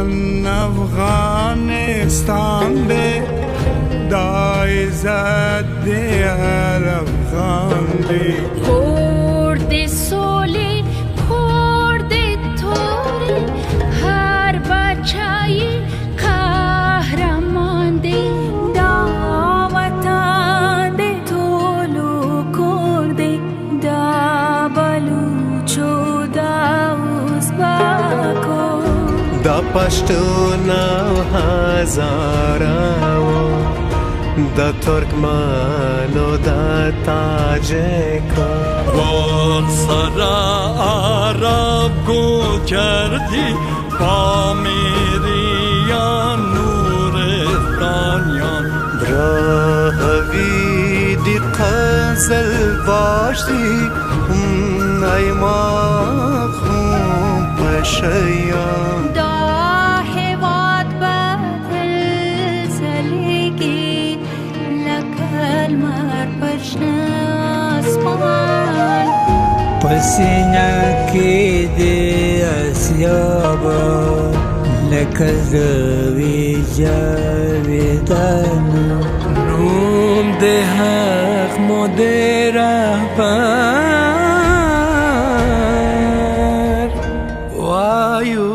وطن افغانستان دے دا عزت دے ہر افغان دے کور دے سولے کور دے تھورے ہر بچائی قهرمان دے دا وطن دے تولو کور دے دا بلوچو دا ازبکو دا پشتون و هزاره و دا ترکمن و دا تاجک وار سر عرب گو کردی پامیریان نورستانیان براهوی دی قزل باشدی ای ما خون پشیان دا هواد بدل زلیگی لکل مر پشن اسمان پسینا کی دی اسیابا لکزوی جاویدان نوم دی حق مدیر رهبر وایو